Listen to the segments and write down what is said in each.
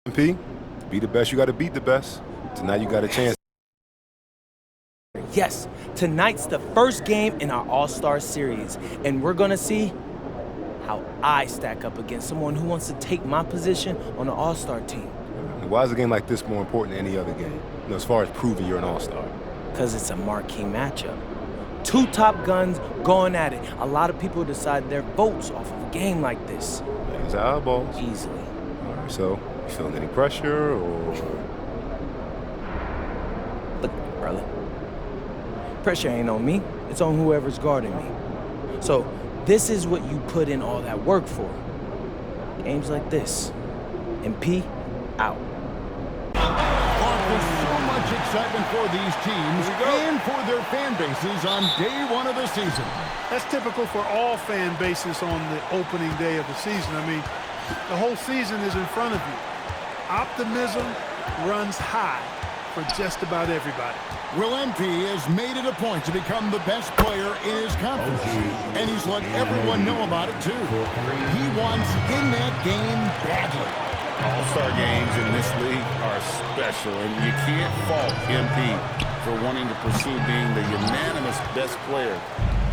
MP, be the best, you got to beat the best. Tonight you got a chance. Yes, tonight's the first game in our All-Star series, and we're gonna see how I stack up against someone who wants to take my position on the All-Star team. Why is a game like this more important than any other game? You know, as far as proving you're an All-Star. Because it's a marquee matchup. Two top guns going at it. A lot of people decide their votes off of a game like this. These eyeballs. Easily. All right, so you feeling any pressure or? Look, brother. Pressure ain't on me. It's on whoever's guarding me. So this is what you put in all that work for. Games like this. MP out. There's so much excitement for these teams and for their fan bases on day one of the season. That's typical for all fan bases on the opening day of the season. I mean, the whole season is in front of you. Optimism runs high for just about everybody. Will MP has made it a point to become the best player in his conference, and he's let everyone know about it too. He wants in that game badly. All-Star games in this league are special, and you can't fault MP for wanting to pursue being the unanimous best player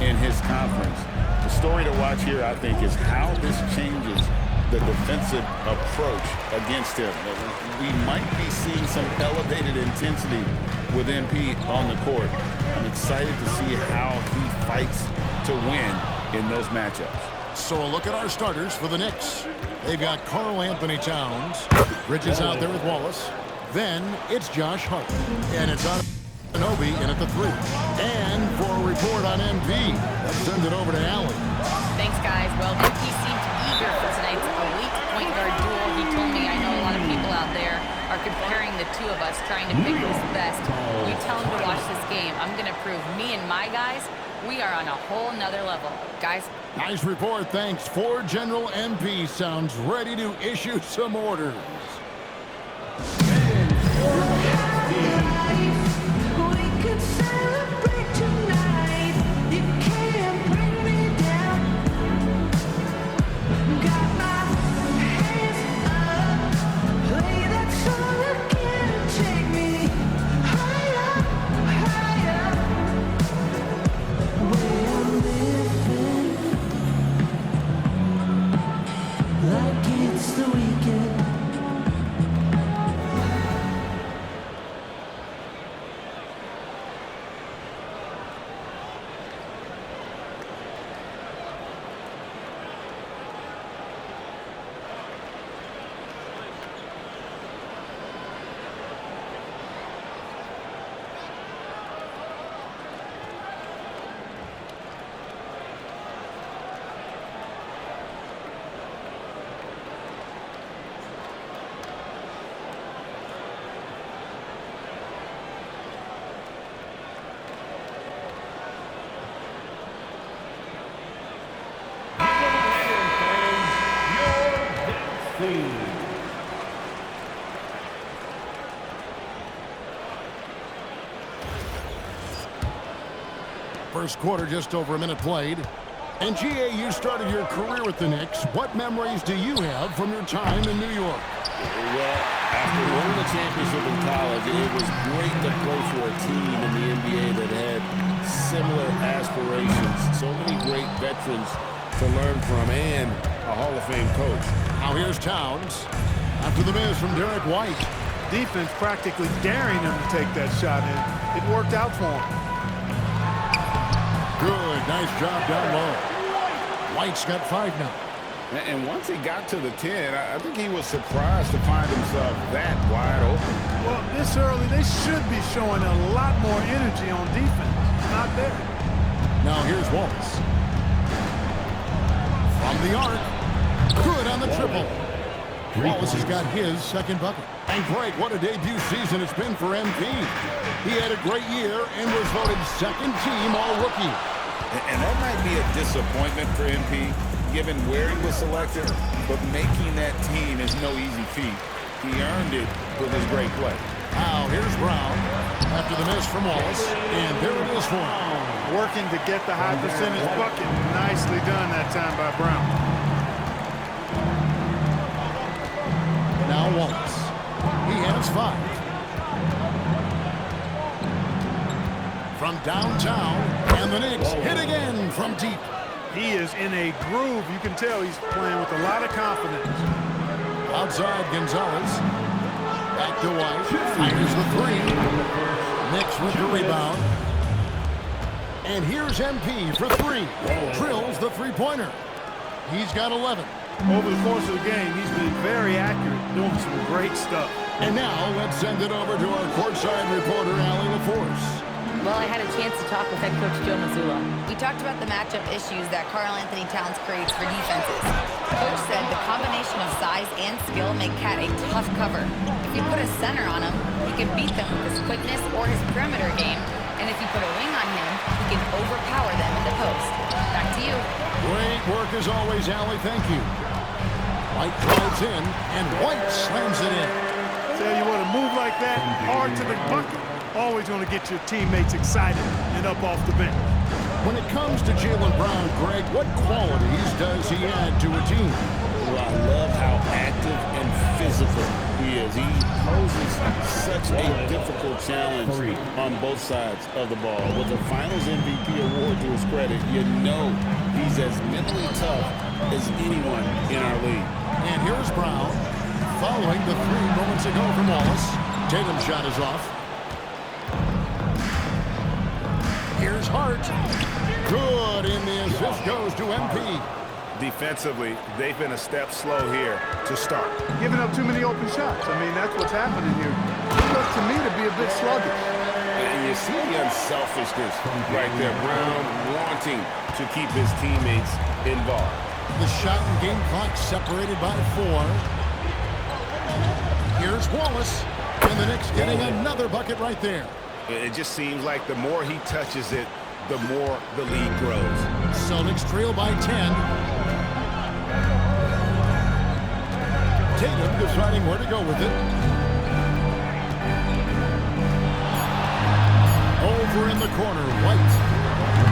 in his conference. The story to watch here, I think, is how this changes the defensive approach against him. We might be seeing some elevated intensity with MP on the court. I'm excited to see how he fights to win in those matchups. So a look at our starters for the Knicks. They've got Karl Anthony Towns. Bridges out there with Wallace. Then it's Josh Hart. And it's on Anobi in at the 3. And for a report on MP, let's send it over to Allie. Thanks, guys. Well, MP seemed eager for tonight's elite point guard duel. He told me I know a lot of people out there are comparing the two of us, trying to pick who's best. You tell him to watch this game. I'm going to prove me and my guys, we are on a whole nother level. Guys. Nice report, thanks. Ford General MP sounds ready to issue some orders. First quarter, just over a minute played. And GA, you started your career with the Knicks. What memories do you have from your time in New York? Well, after winning the championship in college, it was great to play for a team in the NBA that had similar aspirations. So many great veterans to learn from and a Hall of Fame coach. Now here's Towns. After the miss from Derek White. Defense practically daring him to take that shot, and it worked out for him. Good, nice job down low. White's got 5 now. And once he got to the 10, I think he was surprised to find himself that wide open. Well, this early, they should be showing a lot more energy on defense. Not there. Now here's Wallace. From the arc. Good on the triple. Wallace has got his second bucket. And great, what a debut season it's been for MP. He had a great year and was voted second team all-rookie. And that might be a disappointment for MP, given where he was selected, but making that team is no easy feat. He earned it with his great play. Now here's Brown after the miss from Wallace, and there it is for him. Working to get the high percentage bucket. Nicely done that time by Brown. Now Wallace. from downtown, and the Knicks hit again from deep. He is in a groove. You can tell he's playing with a lot of confidence. Outside Gonzalez. Back to White. Fires the three. Knicks with the rebound. And here's MP for three. Drills the three-pointer. He's got 11. Over the course of the game, he's been very accurate, doing some great stuff. And now let's send it over to our courtside reporter, Allie LaForce. Well, I had a chance to talk with head coach Joe Mazzulla. We talked about the matchup issues that Karl-Anthony Towns creates for defenses. Coach said the combination of size and skill make Cat a tough cover. If you put a center on him, he can beat them with his quickness or his perimeter game. And if you put a wing on him, he can overpower them in the post. Back to you. Great work as always, Allie. Thank you. White drives in, and White slams it in. Tell you what, a move like that, hard to the bucket, always going to get your teammates excited and up off the bench. When it comes to Jaylen Brown, Greg, what qualities does he add to a team? Well, I love how active and physical he is. He poses such a difficult challenge on both sides of the ball. With the Finals MVP award to his credit, you know he's as mentally tough as anyone in our league. And here's Brown, following the three moments ago from Wallace. Tatum's shot is off. Here's Hart. Good, and the assist goes to MP. Defensively, they've been a step slow here to start. Giving up too many open shots. I mean, that's what's happening here. It looks to me to be a bit sluggish. And you see the unselfishness right there. Brown wanting to keep his teammates involved. The shot and game clock separated by 4. Here's Wallace, and the Knicks getting another bucket right there. It just seems like the more he touches it, the more the lead grows. Celtics trail by 10. Tatum deciding where to go with it. Over in the corner, White.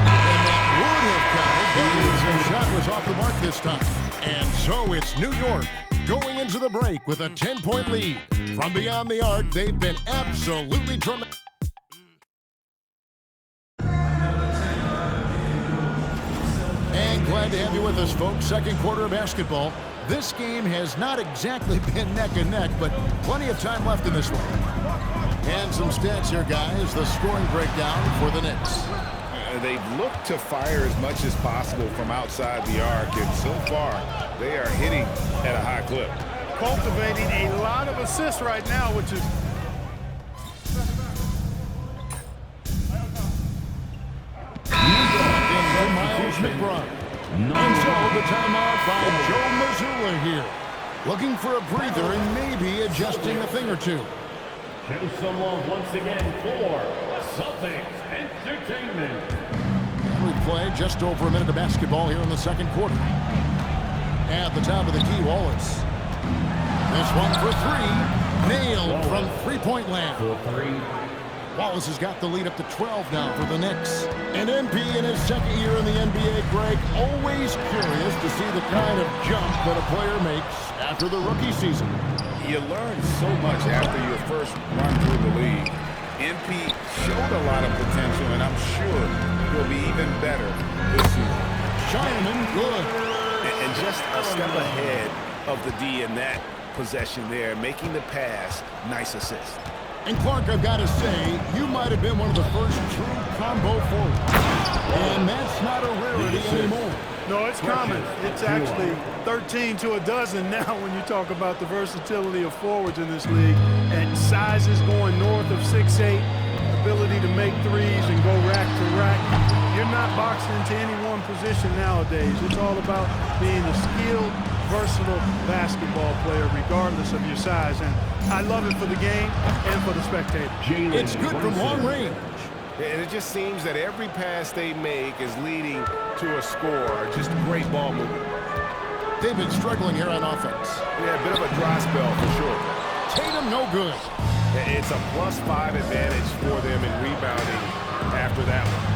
And that would have counted, but his shot was off the mark this time. And so it's New York going into the break with a 10-point lead. From beyond the arc, they've been absolutely tremendous. And glad to have you with us, folks. Second quarter of basketball. This game has not exactly been neck and neck, but plenty of time left in this one. And some stats here, guys. The scoring breakdown for the Knicks. They've looked to fire as much as possible from outside the arc, and so far, they are hitting at a high clip. Cultivating a lot of assists right now, which is... Miles McBride. And so the timeout by Joe Mazzulla here. Looking for a breather and maybe adjusting a thing or two. Show some love once again for Celtics Entertainment. We play just over a minute of basketball here in the second quarter. At the top of the key, Wallace. This one for three. Nailed from three-point land. Wallace has got the lead up to 12 now for the Knicks. And MP in his second year in the NBA, Greg, always curious to see the kind of jump that a player makes after the rookie season. You learn so much after your first run through the league. MP showed a lot of potential, and I'm sure he'll be even better this season. Shineman, good. And just a step ahead of the D in that possession there, making the pass. Nice assist. And Clark, I've got to say, you might have been one of the first true combo forwards. And that's not a rarity anymore. No, it's common. It's actually 13 to a dozen now when you talk about the versatility of forwards in this league. And sizes going north of 6'8", ability to make threes and go rack to rack. You're not boxed into any one position nowadays. It's all about being a skilled, versatile basketball player regardless of your size. And I love it for the game and for the spectator. It's good from long range. And it just seems that every pass they make is leading to a score. Just great ball movement. They've been struggling here on offense. Yeah, a bit of a dry spell for sure. Tatum, no good. It's a +5 advantage for them in rebounding after that one.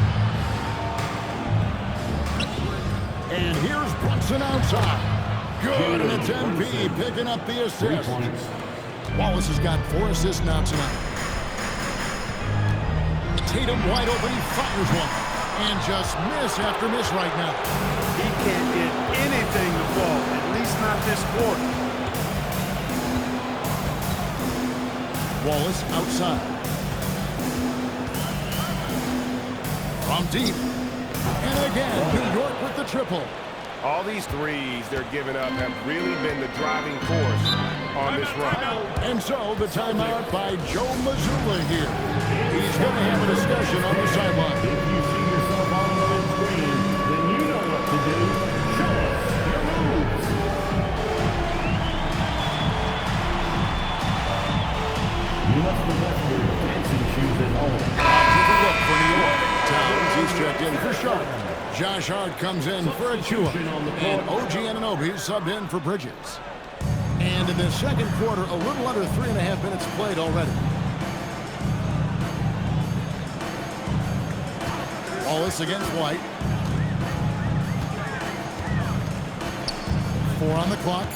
And here's Brunson outside. Good, and it's MP picking up the assist. Wallace has got 4 assists now tonight. Tatum wide open. He fires one. And just miss after miss right now. He can't get anything to fall, at least not this quarter. Wallace outside. From deep. And again, New York with the triple. All these threes they're giving up have really been the driving force on this run. And so the timeout by Joe Mazzulla here. He's going to have a discussion on the sideline. If you see yourself on the screen, then you know what to do. Show us your moves. You must possess your dancing shoes at home. Take a look for New York. Towns, he's checked in for Sharp. Josh Hart comes in for Achua. And OG Anunoby subbed in for Bridges. And in the second quarter, a little under 3.5 minutes played already. Wallace against White. 4 on the clock.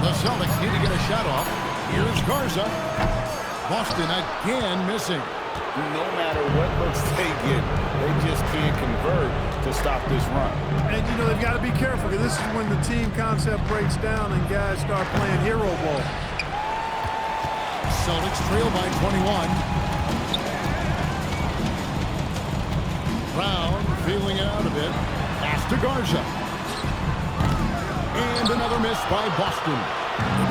The Celtics need to get a shot off. Here's Garza. Boston again missing. No matter what looks they get, they just can't convert to stop this run. And, you know, they've got to be careful because this is when the team concept breaks down and guys start playing hero ball. Celtics trail by 21. Brown feeling it out a bit. Pass to Garza. And another miss by Boston.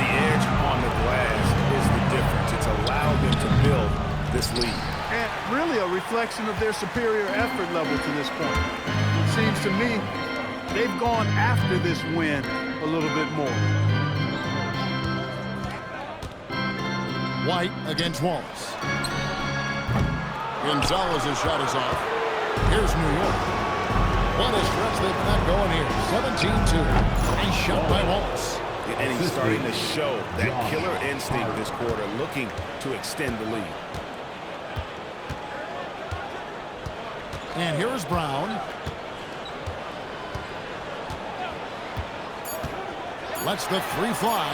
The edge on the glass is the difference. It's allowed them to build this lead. And really a reflection of their superior effort level to this point. It seems to me they've gone after this win a little bit more. White against Wallace. Gonzalez's shot is off. Here's New York. What a stretch they've got going here. 17-2. Nice shot by Wallace. And he's starting to show that killer instinct this quarter, looking to extend the lead. And here's Brown. Lets the three fly.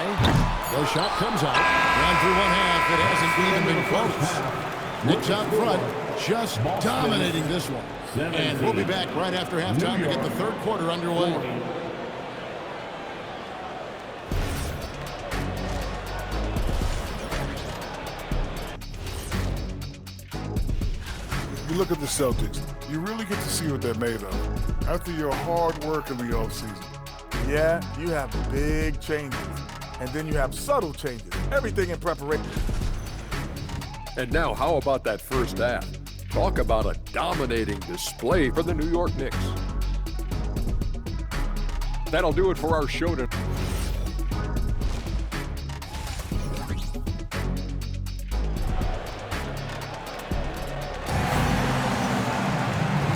The shot comes out. And through one half, it hasn't even been close. Knicks out front, just dominating this one. And we'll be back right after halftime to get the third quarter underway. You look at the Celtics, you really get to see what they're made of after your hard work in the offseason. Yeah, you have big changes, and then you have subtle changes, everything in preparation. And now, how about that first half? Talk about a dominating display for the New York Knicks. That'll do it for our show tonight.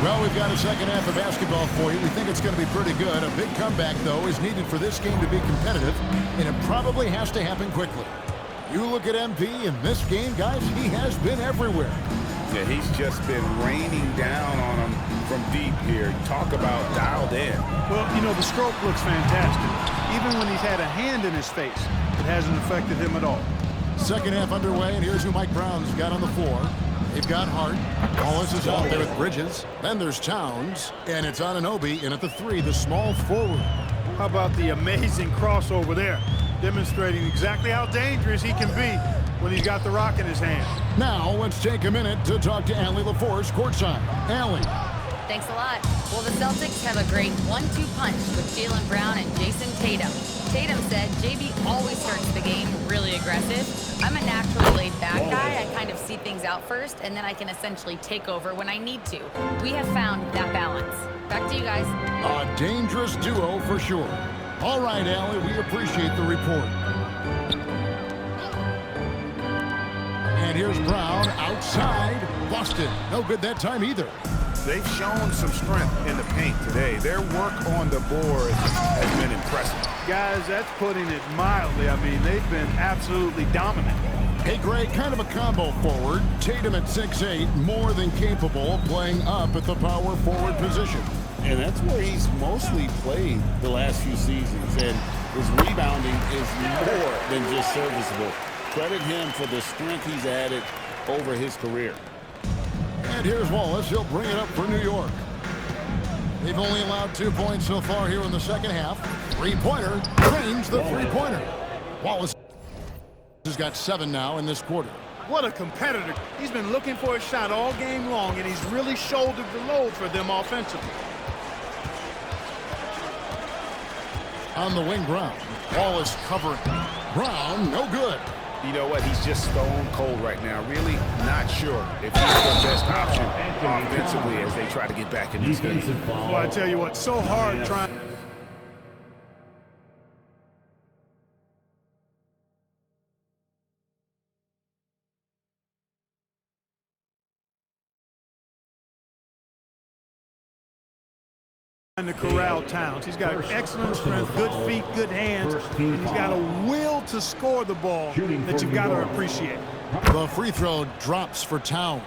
Well, we've got a second half of basketball for you. We think it's going to be pretty good. A big comeback, though, is needed for this game to be competitive, and it probably has to happen quickly. You look at MP in this game, guys, he has been everywhere. Yeah, he's just been raining down on them from deep here. Talk about dialed in. Well, you know, the stroke looks fantastic. Even when he's had a hand in his face, it hasn't affected him at all. Second half underway, and here's who Mike Brown's got on the floor. They've got Hart. Wallace is out there with Bridges. Then there's Towns. And it's Anunoby in at the three, the small forward. How about the amazing crossover there? Demonstrating exactly how dangerous he can be when he's got the rock in his hand. Now, let's take a minute to talk to Allie LaForce courtside. Allie. Thanks a lot. Well, the Celtics have a great 1-2 punch with Jaylen Brown and Jason Tatum. Tatum said JB always starts the game really aggressive. I'm a naturally laid-back guy. I kind of see things out first, and then I can essentially take over when I need to. We have found that balance. Back to you guys. A dangerous duo for sure. All right, Allie, we appreciate the report. And here's Brown outside. Boston. No good that time either. They've shown some strength in the paint today. Their work on the board has been impressive. Guys, that's putting it mildly. I mean, they've been absolutely dominant. Hey, Greg, kind of a combo forward. Tatum at 6'8", more than capable of playing up at the power forward position. And that's where he's mostly played the last few seasons. And his rebounding is more than just serviceable. Credit him for the strength he's added over his career. And here's Wallace. He'll bring it up for New York. They've only allowed 2 points so far here in the second half. Three-pointer. Drains the three-pointer. Wallace has got 7 now in this quarter. What a competitor. He's been looking for a shot all game long, and he's really shouldered the load for them offensively. On the wing, Brown. Wallace covering. Brown, no good. You know what? He's just stone cold right now. Really not sure if he's the best option offensively as they try to get back in this game. Well, I tell you what, so hard trying. To corral Towns. He's got excellent strength, good feet, good hands, and he's got a will to score the ball that you've got to appreciate. The free throw drops for Towns.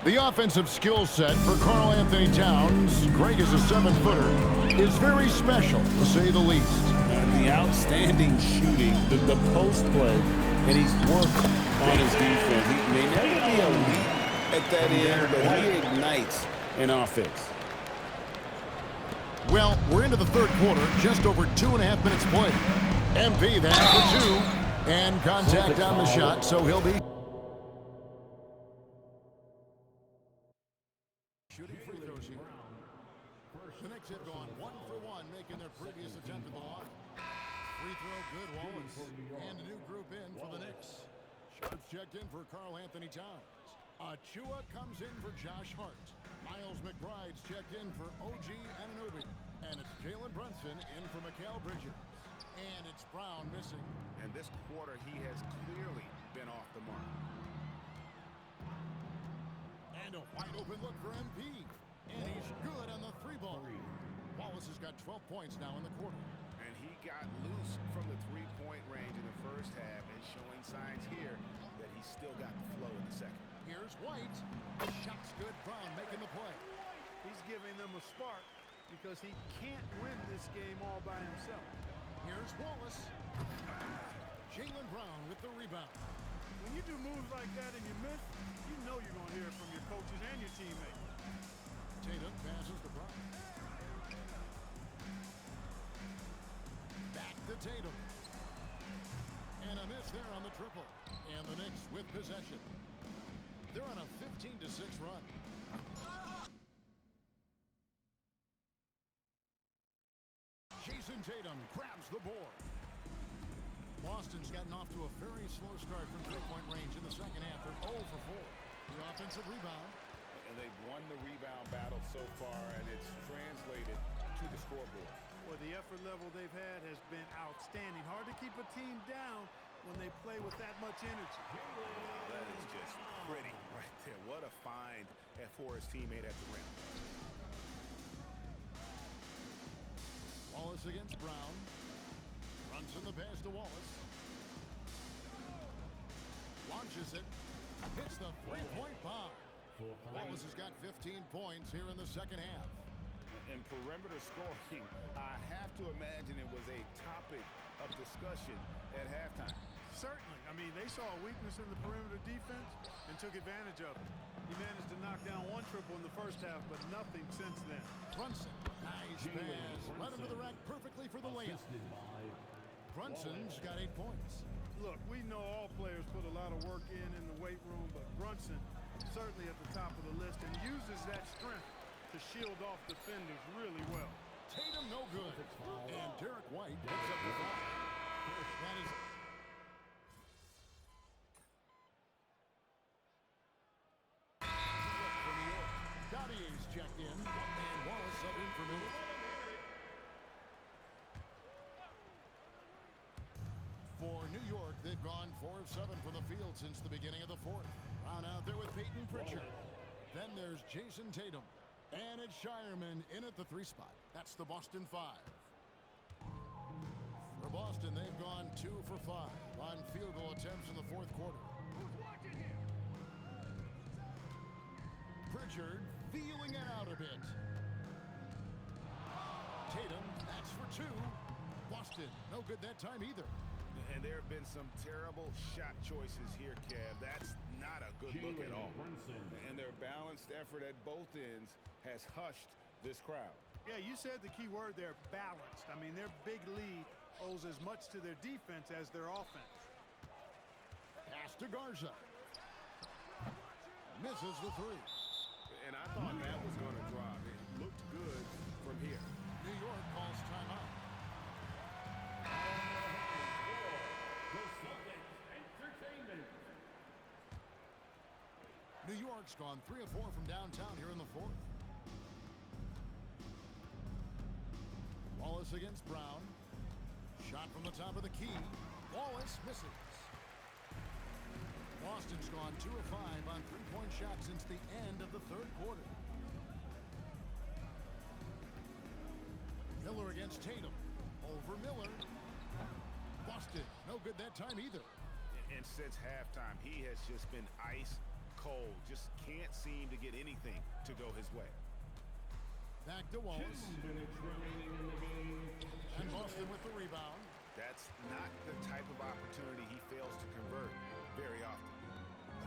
The offensive skill set for Karl Anthony Towns, Greg is a 7-footer, is very special, to say the least. The outstanding shooting, the post play, and he's worked on his defense. He may never be elite at that end, but he ignites an offense. Well, we're into the third quarter, just over 2.5 minutes played. MP then for 2, and contact on the shot, so he'll be shooting free throws here. The Knicks have gone 1 for 1, making their previous attempt at the line. Free throw, good, Wallace. And a new group in for the Knicks. Shots checked in for Karl Anthony Towns. Achua comes in for Josh Hart. Miles McBride's checked in for OG Anunoby. And it's Jalen Brunson in for Mikal Bridges. And it's Brown missing. And this quarter, he has clearly been off the mark. And a wide open look for MP. And he's good on the 3-ball. Wallace has got 12 points now in the quarter. And he got loose from the 3-point range in the first half and showing signs here that he's still got the flow in the second. Here's White. Shot's good. Brown making the play. He's giving them a spark because he can't win this game all by himself. Here's Wallace. Jalen Brown with the rebound. When you do moves like that and you miss, you know you're going to hear it from your coaches and your teammates. Tatum passes to Brown. Back to Tatum. And a miss there on the triple. And the Knicks with possession. They're on a 15-6 run. Jason Tatum grabs the board. Boston's gotten off to a very slow start from 3-point range in the second half. They're 0 for 4. The offensive rebound. And they've won the rebound battle so far, and it's translated to the scoreboard. Well, the effort level they've had has been outstanding. Hard to keep a team down when they play with that much energy. That is just pretty right there. What a find for his teammate at the rim. Wallace against Brown. Runs in the pass to Wallace. Launches it. Hits the 3-point bomb. Wallace has got 15 points here in the second half. And perimeter scoring, I have to imagine it was a topic of discussion at halftime. Certainly. I mean, they saw a weakness in the perimeter defense and took advantage of it. He managed to knock down 1 triple in the first half, but nothing since then. Brunson, nice pass. Right into the rack perfectly for the layup. Brunson's got 8 points. Look, we know all players put a lot of work in the weight room, but Brunson certainly at the top of the list and uses that strength to shield off defenders really well. Tatum no good. And Derek White picks up the foul. That is Dottier's checked in, and Wallace sub in for Miller. For New York, they've gone 4 of 7 from the field since the beginning of the fourth. Brown out there with Peyton Pritchard. Then there's Jason Tatum. And it's Shireman in at the 3 spot. That's the Boston 5. For Boston, they've gone 2 for 5 on field goal attempts in the fourth quarter. Pritchard feeling it out a bit. Tatum, that's for 2. Boston, no good that time either. And there have been some terrible shot choices here, Kev. That's not a good look at all. And their balanced effort at both ends has hushed this crowd. Yeah, you said the key word there, balanced. I mean, their big lead owes as much to their defense as their offense. Pass to Garza. Misses the three. And I thought that was going to drop. It looked good from here. New York calls timeout. Entertainment. New York's gone 3 of 4 from downtown here in the fourth. Wallace against Brown. Shot from the top of the key. Wallace misses. Boston's gone 2 of 5 on three-point shots since the end of the third quarter. Miller against Tatum. Over Miller. Boston, no good that time either. And since halftime, he has just been ice cold. Just can't seem to get anything to go his way. Back to Wallace. 2 minutes remaining in the game. And Boston with the rebound. That's not the type of opportunity he fails to convert very often.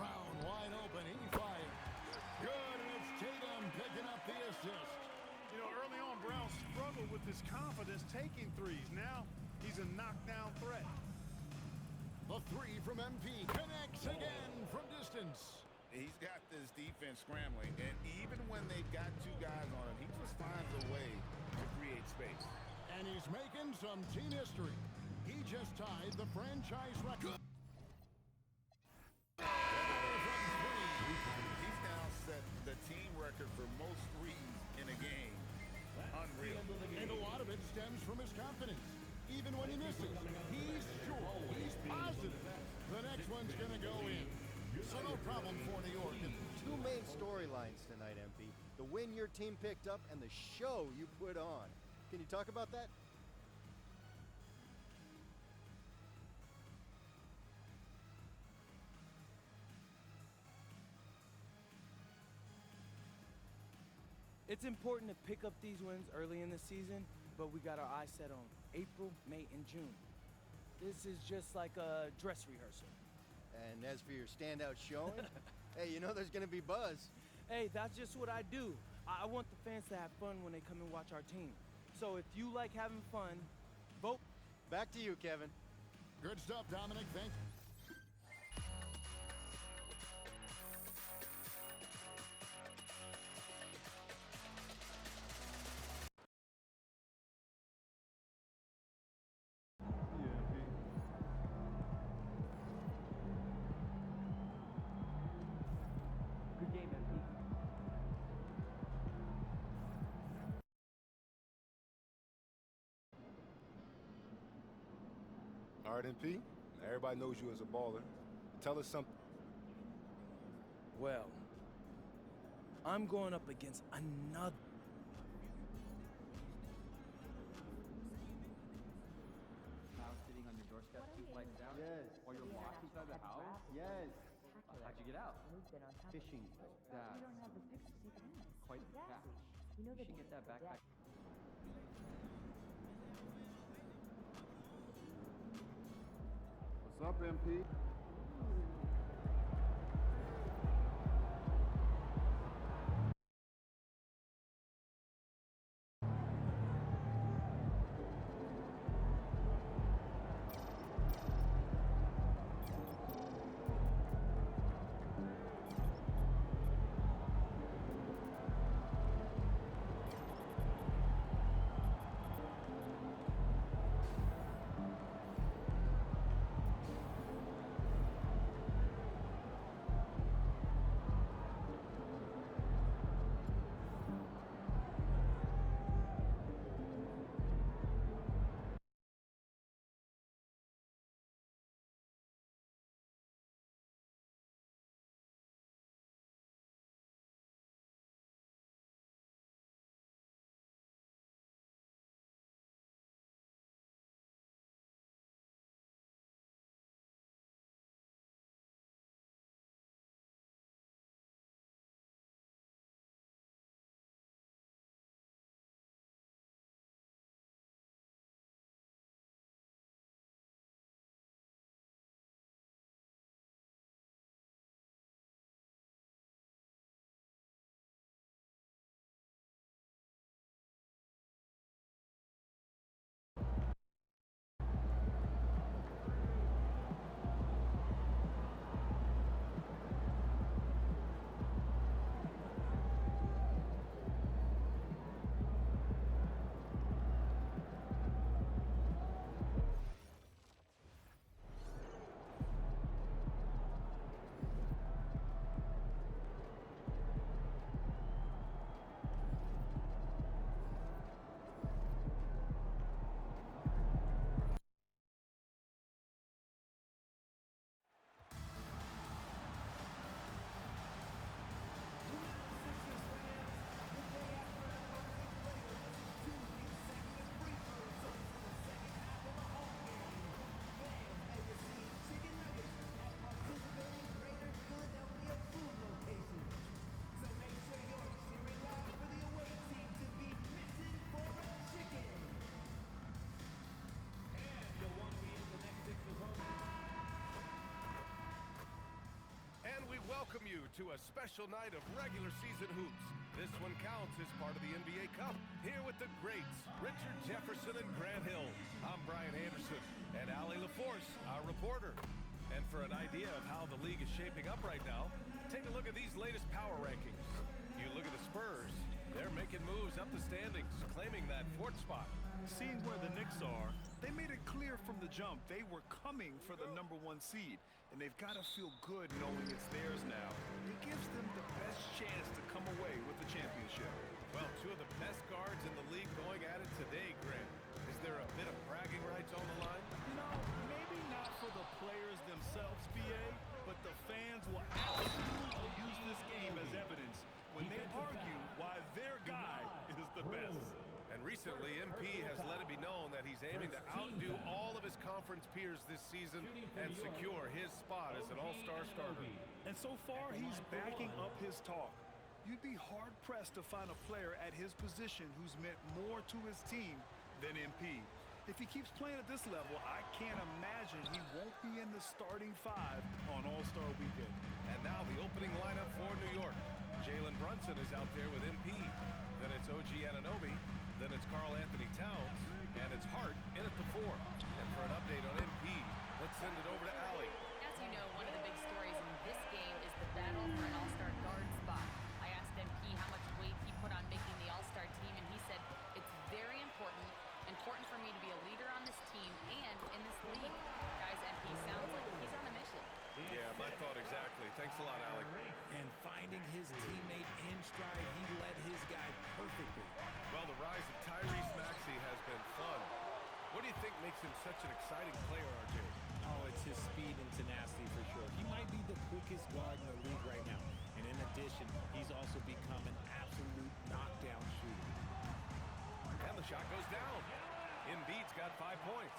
Brown wide open. He fired. Good, and it's Tatum picking up the assist. You know, early on, Brown struggled with his confidence taking threes. Now he's a knockdown threat. The three from MP connects again from distance. He's got this defense scrambling, and even when they've got 2 guys on him, he just finds a way to create space. And he's making some team history. He just tied the franchise record. He's now set the team record for most threes in a game. Unreal. And a lot of it stems from his confidence. Even when he misses, he's sure, he's positive. The next one's going to go in. So no problem for New York. 2 main storylines tonight, MP. The win your team picked up and the show you put on. Can you talk about that? It's important to pick up these wins early in the season, but we got our eyes set on April, May, and June. This is just like a dress rehearsal. And as for your standout showing, hey, you know there's going to be buzz. Hey, that's just what I do. I want the fans to have fun when they come and watch our team. So if you like having fun, vote. Back to you, Kevin. Good stuff, Dominic. Thank you. Good game, MP. All right, MP. Everybody knows you as a baller. Tell us something. Well, I'm going up against another. Now sitting on your doorstep 2 flights down? Yes. Or you're locked inside the house? Yes. How'd you get out? Fishing. That's quite the catch. You should get that backpack. What's up, MP? welcome you to a special night of regular season hoops. This one counts as part of the NBA Cup. Here with the greats, Richard Jefferson and Grant Hill. I'm Brian Anderson, and Allie LaForce, our reporter. And for an idea of how the league is shaping up right now, take a look at these latest power rankings. You look at the Spurs, they're making moves up the standings, claiming that fourth spot. Seeing where the Knicks are, they made it clear from the jump they were coming for the #1 seed, and they've got to feel good knowing it's theirs now. It gives them the best chance to come away with the championship. Well, two of the best guards in the league going at it today, Grant. Is there a bit of bragging rights on the line? You know, maybe not for the players themselves, BA, but the fans will absolutely use this game as evidence when they argue why their guy is the best. And recently, MP has let it be known that he's aiming to outdo all of his conference peers this season and secure his spot as an all-star starter. And so far, he's backing up his talk. You'd be hard-pressed to find a player at his position who's meant more to his team than MP. If he keeps playing at this level, I can't imagine he won't be in the starting 5 on All-Star Weekend. And now the opening lineup for New York. Jalen Brunson is out there with MP. Then it's OG Anunoby. Then it's Karl Anthony Towns. And it's Hart in at the 4. And for an update on MP, let's send it over to Allie. As you know, one of the big stories in this game is the battle for an all-star guard spot. I asked MP how much weight he put on making the all-star team, and he said, it's very important for me to be a leader on this team and in this league. Guys, MP sounds like he's on a mission. Yeah, my thought exactly. Thanks a lot, Alec. And finding his teammate in stride, he led his guy perfectly. Well, the rise of Tyrese Maxey has been fun. What do you think makes him such an exciting player, RJ? Oh, it's his speed and tenacity for sure. He might be the quickest guard in the league right now. And in addition, he's also become an absolute knockdown shooter. And the shot goes down. Embiid's got 5 points.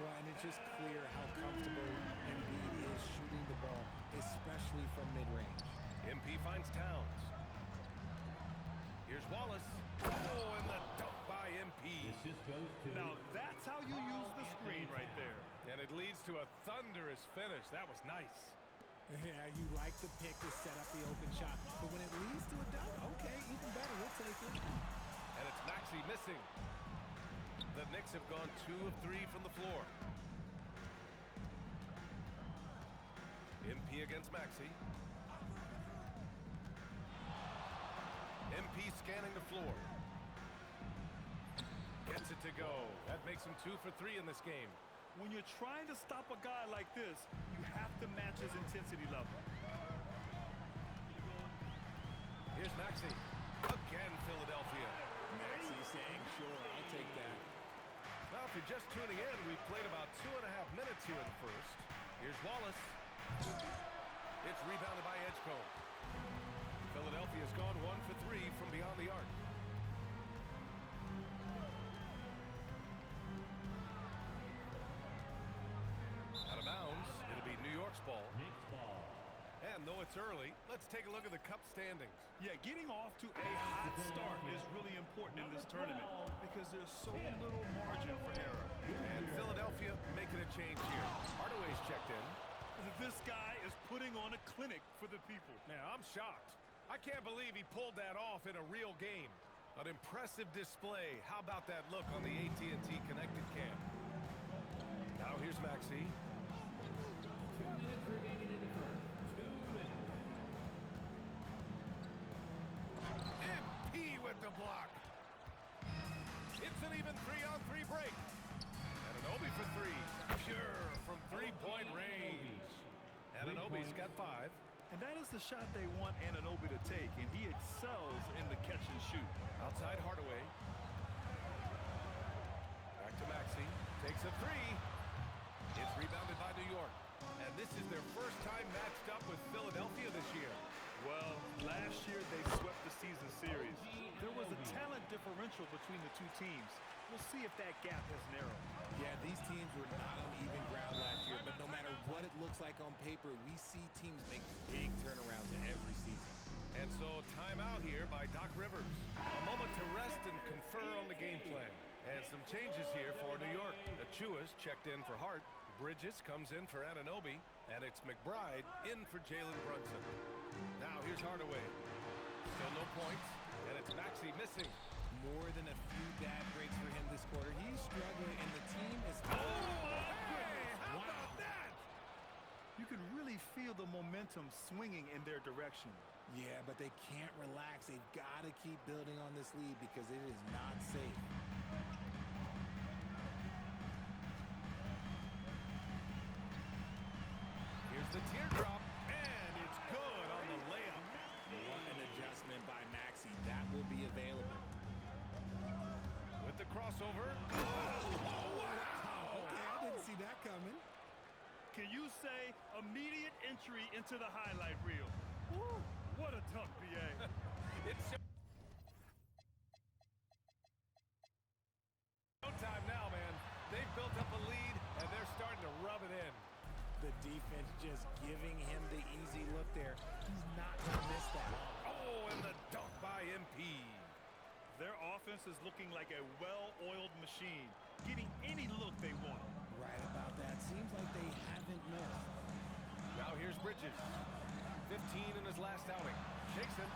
Well, and it's just clear how comfortable Embiid is shooting the ball, especially from mid-range. MP finds Towns. Here's Wallace. Oh, and the dunk by MP. Now that's how you use the screen right there. And it leads to a thunderous finish. That was nice. Yeah, you like the pick to set up the open shot, but when it leads to a dunk, okay, even better, we'll take it. And it's Maxey missing. The Knicks have gone 2 of 3 from the floor. MP against Maxey. MP scanning the floor. Gets it to go. That makes him 2 for 3 in this game. When you're trying to stop a guy like this, you have to match his intensity level. Here's Maxey. Again, Philadelphia. Maxey saying, sure, I'll take that. Now, if you're just tuning in, we've played about 2.5 minutes here in the first. Here's Wallace. It's rebounded by Edgecombe. Philadelphia's gone 1 for 3 from beyond the arc. Out of bounds, it'll be New York's ball. And though it's early, let's take a look at the Cup standings. Yeah, getting off to a hot start is really important in this tournament because there's so little margin for error. And Philadelphia making a change here. Hardaway's checked in. This guy is putting on a clinic for the people. Now, I'm shocked. I can't believe he pulled that off in a real game. An impressive display. How about that look on the AT&T connected cam? Now here's Maxey. 2 minutes remaining in the first. 2 minutes. MP with the block. It's an even 3-on-3 break. Anunoby for 3. Pure from 3-point range. Anunoby's got 5. And that is the shot they want Anunoby to take, and he excels in the catch and shoot. Outside Hardaway. Back to Maxey. Takes a 3. It's rebounded by New York. And this is their first time matched up with Philadelphia this year. Well, last year they swept the season series. There was a talent differential between the two teams. We'll see if that gap has narrowed. Yeah, these teams were not on even ground last year, but no matter what it looks like on paper, we see teams make big turnarounds every season. And so timeout here by Doc Rivers. A moment to rest and confer on the game plan. And some changes here for New York. Achua's checked in for Hart. Bridges comes in for Anunoby, and it's McBride in for Jalen Brunson. Now here's Hardaway. Still no points, and it's Maxey missing. More than a few bad breaks for him this quarter. He's struggling, and the team is... How about that? You can really feel the momentum swinging in their direction. Yeah, but they can't relax. They've got to keep building on this lead because it is not safe. Here's the teardrop, and it's good on the layup. What an adjustment by Maxey. That will be available. With the crossover. Oh, wow! Okay, I didn't see that coming. Can you say immediate entry into the highlight reel? Woo, what a dunk, BA. It's showtime now, man. They've built up a lead, and they're starting to rub it in. The defense just giving him the easy look there. He's not going to miss that. Oh, and the dunk by MP. Their offense is looking like a well-oiled machine, getting any look they want. Right about that. Seems like they haven't missed. Now here's Bridges. 15 in his last outing. Shakes it.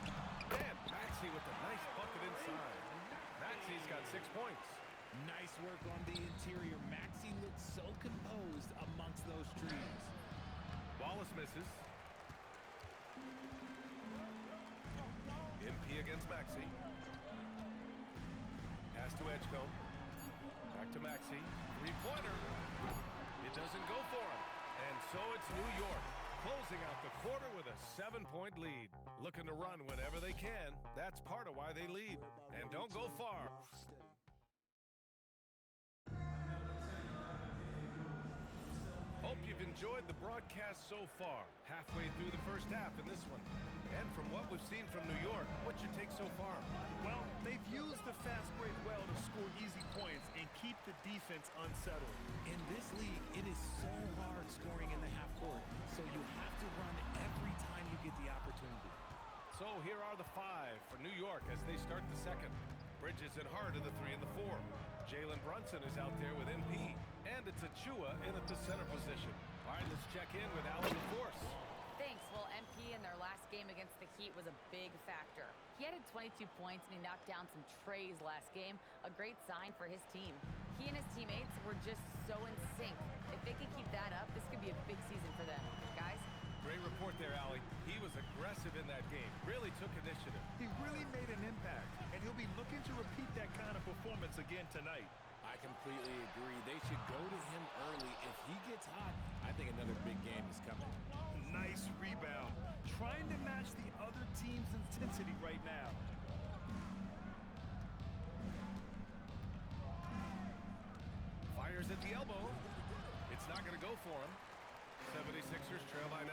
And Maxey with a nice bucket inside. Maxey's got 6 points. Nice work on the interior. Maxey looks so composed amongst those trees. Wallace misses. MP against Maxey. Pass to Edgecombe. Back to Maxey. Three-pointer. It doesn't go for him. And so it's New York, closing out the quarter with a 7-point lead. Looking to run whenever they can. That's part of why they lead. And don't go far. Hope you've enjoyed the broadcast so far. Halfway through the first half in this one. And from what we've seen from New York, what's your take so far? Well, they've used the fast break well to score easy points and keep the defense unsettled. In this league, it is so hard scoring in the half court, so you have to run every time you get the opportunity. So here are the 5 for New York as they start the second. Bridges and Hart are the 3 and the 4. Jalen Brunson is out there with MP. And it's Achua in at the center position. All right, let's check in with Allen LaForce. Thanks. Well, MP in their last game against the Heat was a big factor. He added 22 points and he knocked down some trays last game. A great sign for his team. He and his teammates were just so in sync. If they can keep that up, this could be a big season for them. Guys? Great report there, Allie. He was aggressive in that game. Really took initiative. He really made an impact, and he'll be looking to repeat that kind of performance again tonight. I completely agree. They should go to him early. If he gets hot, I think another big game is coming. Nice rebound. Trying to match the other team's intensity right now. Fires at the elbow. It's not going to go for him. 76ers trail by 9.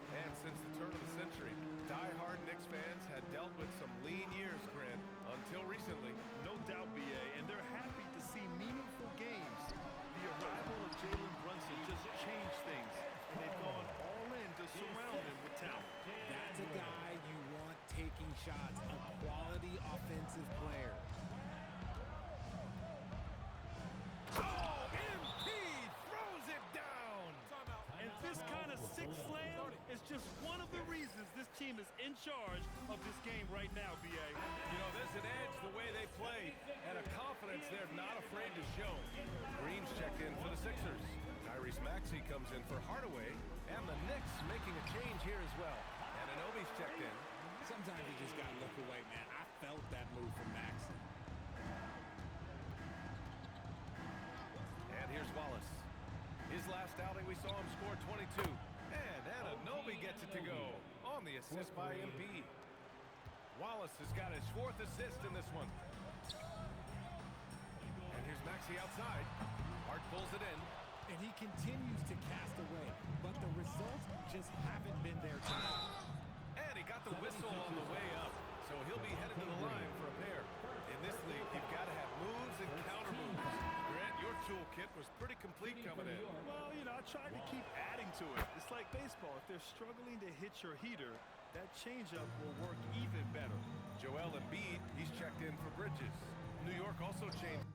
And since the turn of the century, die-hard Knicks fans had dealt with some lean years, Grant, until recently. No doubt, BA, and they're happy to see meaningful games. The arrival of Jalen Brunson just changed things, and they've gone all in to surround him with talent. That's a guy you want taking shots, a quality offensive player. Oh, MP throws it down! And this kind of sick slam is just one of the reasons this team is in charge of this game right now, BA. You know, there's an edge the way they play, and a confidence they're not afraid to show. Green's checked in for the Sixers. Tyrese Maxey comes in for Hardaway, and the Knicks making a change here as well. Anunoby's checked in. Sometimes you just got to look away, man. I felt that move from Maxey. And here's Wallace. His last outing, we saw him score 22. And Anunoby gets it to go on the assist by MP. Wallace has got his 4th assist in this one. And here's Maxey outside. Hart pulls it in. And he continues to cast away, but the results just haven't been there tonight. And he got the whistle on the way up, so he'll be headed to the line for a pair. In this league, you've got to have moves and counter moves. Grant, your toolkit was pretty complete coming in. Well, you know, I tried to keep adding to it. It's like baseball. If they're struggling to hit your heater, that changeup will work even better. Joel Embiid, he's checked in for Bridges. New York also changed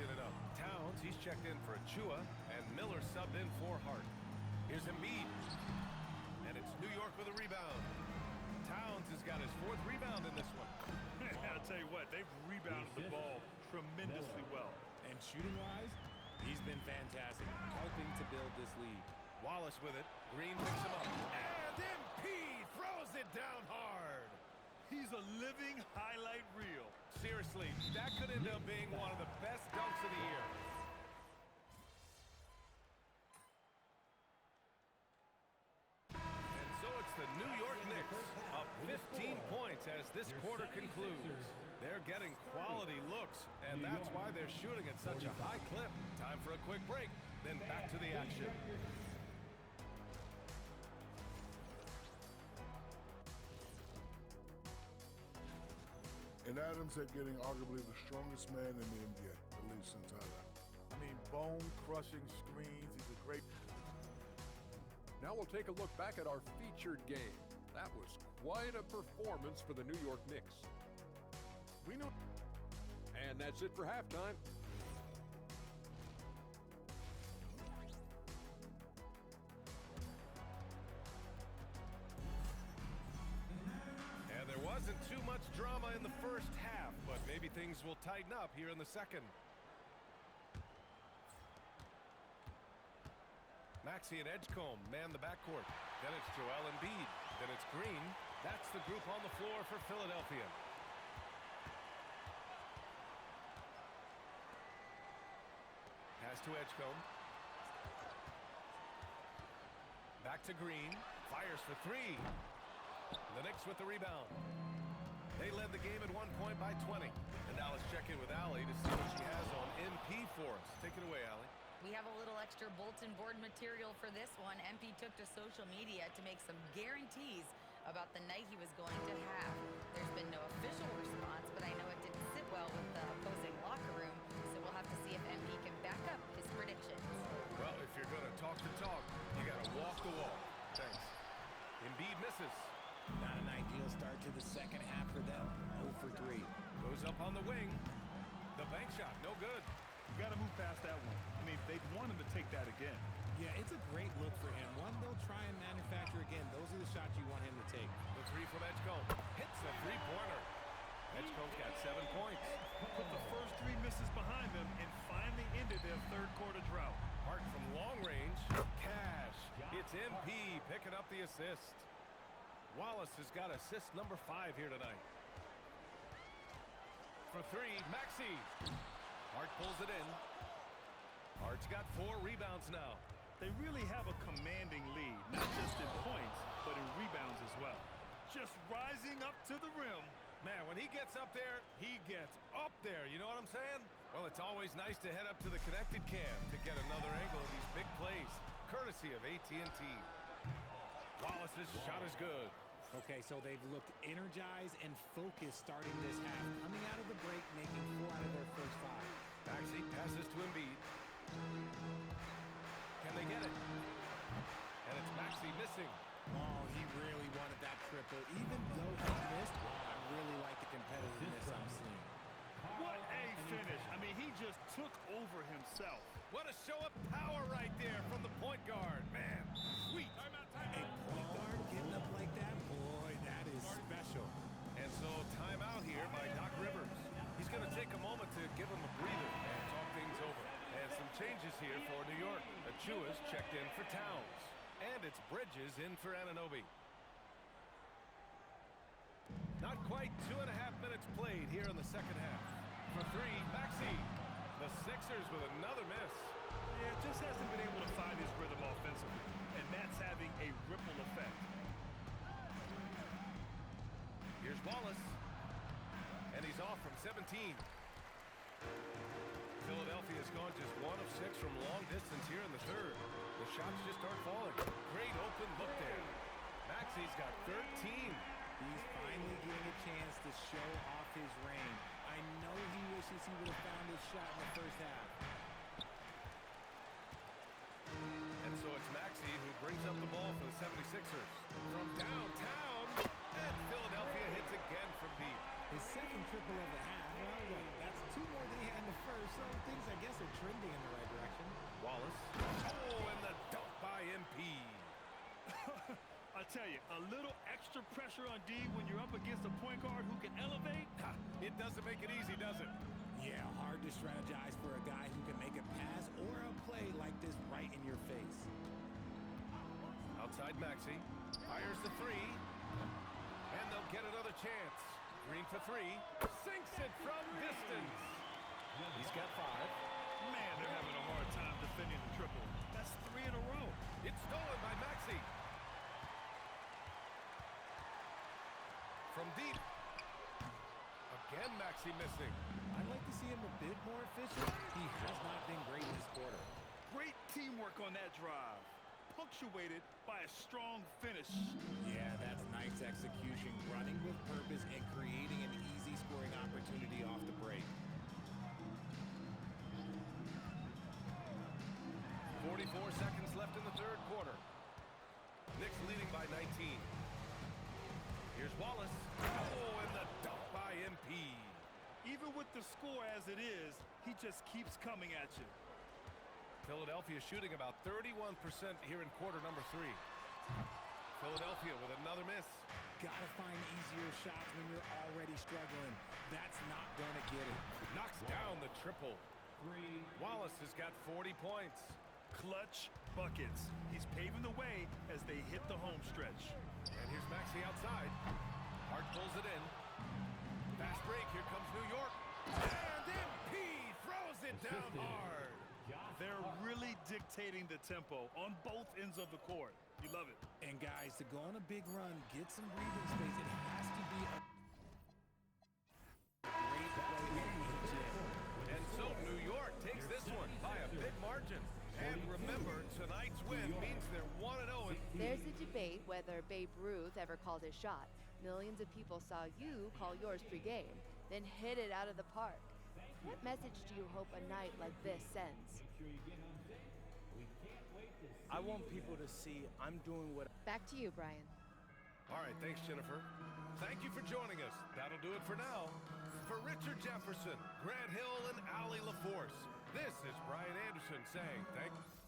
it up. Towns, he's checked in for Achua. And Miller subbed in for Hart. Here's Embiid. And it's New York with a rebound. Towns has got his 4th rebound in this one. I'll tell you what, they've rebounded the ball tremendously well. And shooting-wise, he's been fantastic, helping to build this lead. Wallace with it. Green picks him up. And MP throws it down hard. He's a living highlight reel. Seriously, that could end up being one of the best dunks of the year. And so it's the New York Knicks up 15 points as this quarter concludes. They're getting quality looks, and that's why they're shooting at such a high clip. Time for a quick break, then back to the action. And Adams at getting arguably the strongest man in the NBA, at least since I left. I mean, bone-crushing screens. He's a great... Now we'll take a look back at our featured game. That was quite a performance for the New York Knicks. We knew... And that's it for halftime. And there wasn't too much drama in the first half, but maybe things will tighten up here in the second. Maxey and Edgecombe man the backcourt. Then it's Joel Embiid. Then it's Green. That's the group on the floor for Philadelphia. Pass to Edgecombe. Back to Green. Fires for 3. The Knicks with the rebound. They led the game at one point by 20. And now let's check in with Allie to see what she has on MP for us. Take it away, Allie. We have a little extra bulletin board material for this one. MP took to social media to make some guarantees about the night he was going to have. There's been no official response, but I know it didn't sit well with the opposing locker room, so we'll have to see if MP can back up his predictions. Well, if you're going to talk, you got to walk the walk. Thanks. Embiid misses. Not an ideal start to the second half for them. 0 for 3. Goes up on the wing. The bank shot, no good. You got to move past that one. I mean, they want him to take that again. Yeah, it's a great look for him. One they'll try and manufacture again. Those are the shots you want him to take. The 3 from Edgecombe. Hits the three-pointer. Edgecombe's got 7 points. Put the first 3 misses behind them and finally ended their third quarter drought. Hart from long range. Cash. It's MP picking up the assist. Wallace has got assist number 5 here tonight. For 3, Maxey. Hart pulls it in. Hart's got 4 rebounds now. They really have a commanding lead, not just in points, but in rebounds as well. Just rising up to the rim. Man, when he gets up there, he gets up there. You know what I'm saying? Well, it's always nice to head up to the connected cam to get another angle of these big plays, courtesy of AT&T. Wallace's shot is good. Okay, so they've looked energized and focused starting this half. Coming out of the break, making 4 out of their first 5. Maxey passes to Embiid. Can they get it? And it's Maxey missing. Oh, he really wanted that triple. Even though he missed, I really like the competitiveness I'm seeing. What a finish. I mean, he just took over himself. What a show of power right there from the point guard. Man, sweet. A point guard getting up like that? Boy, that is special. And so timeout here by Doc Rivers. He's going to take a moment to give him a breather and talk things over. And some changes here for New York. Achua's checked in for Towns. And it's Bridges in for Anunoby. Not quite 2.5 minutes played here in the second half. For 3, Maxey. The Sixers with another miss. Yeah, just hasn't been able to find his rhythm offensively. And that's having a ripple effect. Here's Wallace. And he's off from 17. Philadelphia's gone just 1 of 6 from long distance here in the third. The shots just aren't falling. Great open look there. Maxey's got 13. He's finally getting a chance to show off his range. I know he wishes he would have found his shot in the first half. And so it's Maxey who brings up the ball for the 76ers. From downtown, and Philadelphia hits again from deep. His second triple of the half. Well, look, that's 2 more than he had in the first, so things, I guess, are trending in the right direction. Wallace extra pressure on D when you're up against a point guard who can elevate? It doesn't make it easy, does it? Yeah, hard to strategize for a guy who can make a pass or a play like this right in your face. Outside Maxey. Fires the three. And they'll get another chance. Green for three. Sinks it from distance. He's got 5. Man, they're having a hard time defending the triple. That's 3 in a row. It's stolen by Maxey. From deep. Again, Maxey missing. I'd like to see him a bit more efficient. He has not been great this quarter. Great teamwork on that drive. Punctuated by a strong finish. Yeah, that's nice execution, running with purpose and creating an easy scoring opportunity off the break. 44 seconds left in the third quarter. Knicks leading by 19. Here's Wallace. Oh, and the dunk by MP. Even with the score as it is, he just keeps coming at you. Philadelphia shooting about 31% here in quarter number 3. Philadelphia with another miss. Gotta find easier shots when you're already struggling. That's not gonna get it. Knocks down the triple. Wallace has got 40 points. Clutch buckets. He's paving the way as they hit the home stretch. And here's Maxey outside. Hart pulls it in. Fast break. Here comes New York. And MP throws it down hard. They're really dictating the tempo on both ends of the court. You love it. And guys, to go on a big run, get some breathing space, it has to be a great play. And so New York takes this one by a big margin. And remember, tonight's win means they're 1-0. There's a debate whether Babe Ruth ever called his shot. Millions of people saw you call yours pregame, then hit it out of the park. What message do you hope a night like this sends? I want people to see I'm doing what... Back to you, Brian. All right, thanks, Jennifer. Thank you for joining us. That'll do it for now. For Richard Jefferson, Grant Hill, and Allie LaForce, this is Brian Anderson saying thank you.